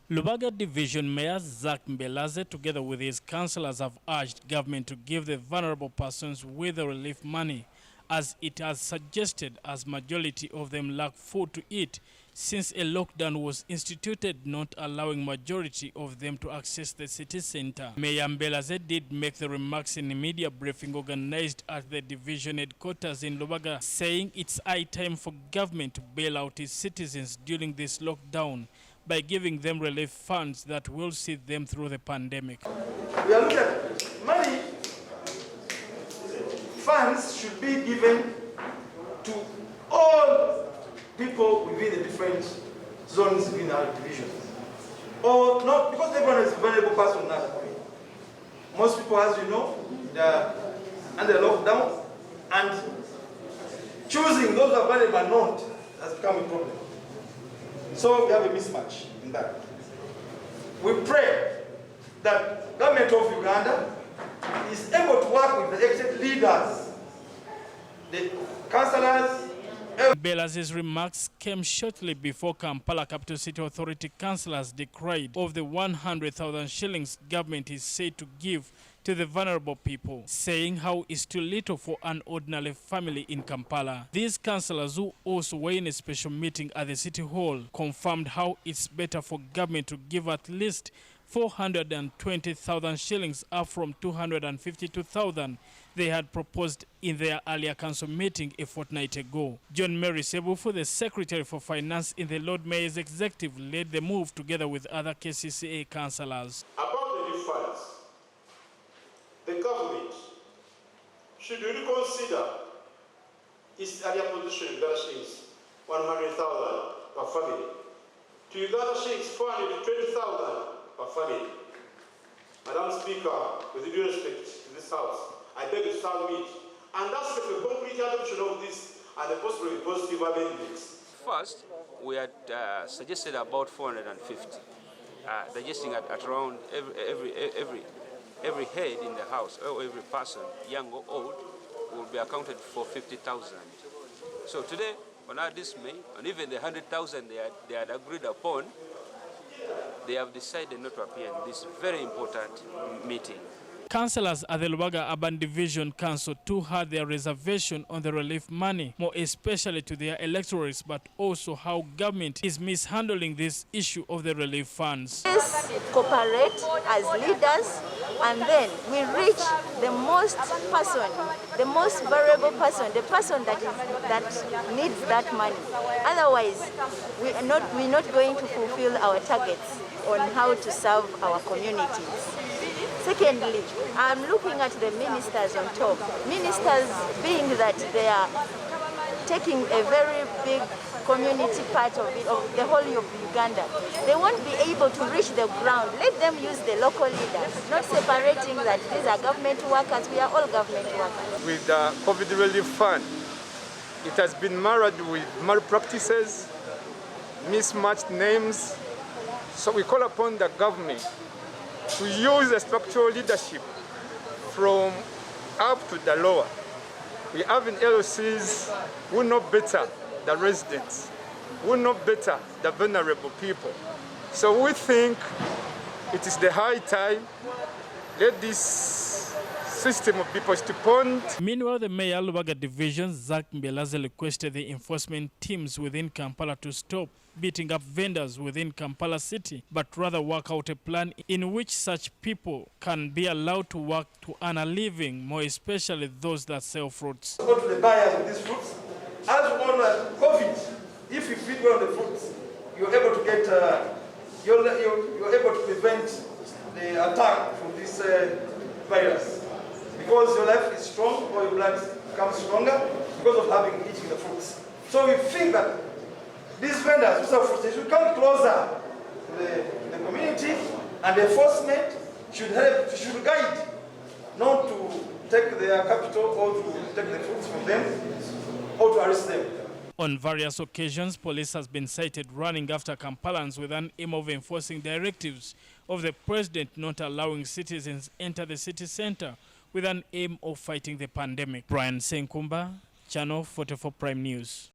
Rubaga Division Mayor Zach Mbelaze, together with his councillors, have urged government to give the vulnerable persons with the relief money, as it has suggested, as majority of them lack food to eat, since a lockdown was instituted not allowing majority of them to access the city center. Mayor Mbelaze did make the remarks in a media briefing organized at the division headquarters in Rubaga, saying it's high time for government to bail out its citizens during this lockdown by giving them relief funds that will see them through the pandemic. We are looking at money. Funds should be given to all people within the different zones within our division. Or not, because everyone is a vulnerable person now. Most people, as you know, they are under lockdown, and choosing those who are vulnerable or not has become a problem. So we have a mismatch in that. We pray that the government of Uganda is able to work with the elected leaders, the councillors. Mbelaze's remarks came shortly before Kampala Capital City Authority councillors decried of the 100,000 shillings government is said to give to the vulnerable people, saying how it's too little for an ordinary family in Kampala. These councillors, who also were in a special meeting at the City Hall, confirmed how it's better for government to give at least 420,000 shillings, up from 252,000 they had proposed in their earlier council meeting a fortnight ago. John Mary Sebufu, the Secretary for Finance in the Lord Mayor's Executive, led the move together with other KCCA councillors. About the relief funds, the government should reconsider its earlier position in Uganda shillings 100,000 per family to Uganda shillings 420,000 per family. Madam Speaker, with due respect to this House, I beg you to stand with, and that's the complete adoption of this and the possibly positive amendments. First, we had suggested about 450, digesting at around every head in the house, or every person, young or old, will be accounted for 50,000. So today, on our dismay, and even the 100,000 they had agreed upon, they have decided not to appear in this very important meeting. Councillors at the Rubaga Urban Division Council too had their reservation on the relief money, more especially to their electorates, but also how government is mishandling this issue of the relief funds. Let's cooperate as leaders, and then we reach the most person, the most vulnerable person, the person that needs that money. Otherwise, we're not going to fulfill our targets on how to serve our communities. Secondly, I'm looking at the ministers on top. Ministers, being that they are taking a very big community part of it, of the whole of Uganda, they won't be able to reach the ground. Let them use the local leaders, not separating that these are government workers, we are all government workers. With the COVID relief fund, it has been marred with malpractices, mismatched names. So we call upon the government to use the structural leadership from up to the lower. We have in LOCs who know better the residents, who know better the vulnerable people. So we think it is the high time, let this system of people stipend. Meanwhile, the Mayor Rubaga Division, Zach Mbelaze, requested the enforcement teams within Kampala to stop beating up vendors within Kampala City, but rather work out a plan in which such people can be allowed to work to earn a living, more especially those that sell fruits. Go to the buyers of these fruits. As we know, COVID, if you feed well on the fruits, you're able to get, you're able to prevent the attack from this virus. Because your life is strong, or your blood becomes stronger because of having eating the fruits. So we think that these vendors who sell fruits, they should come closer to the community, and the enforcement should help, should guide, not to take their capital or to take the fruits from them or to arrest them. On various occasions, police has been cited running after Kampalans with an aim of enforcing directives of the president not allowing citizens enter the city center with an aim of fighting the pandemic. Brian Senkumba, Channel 44 Prime News.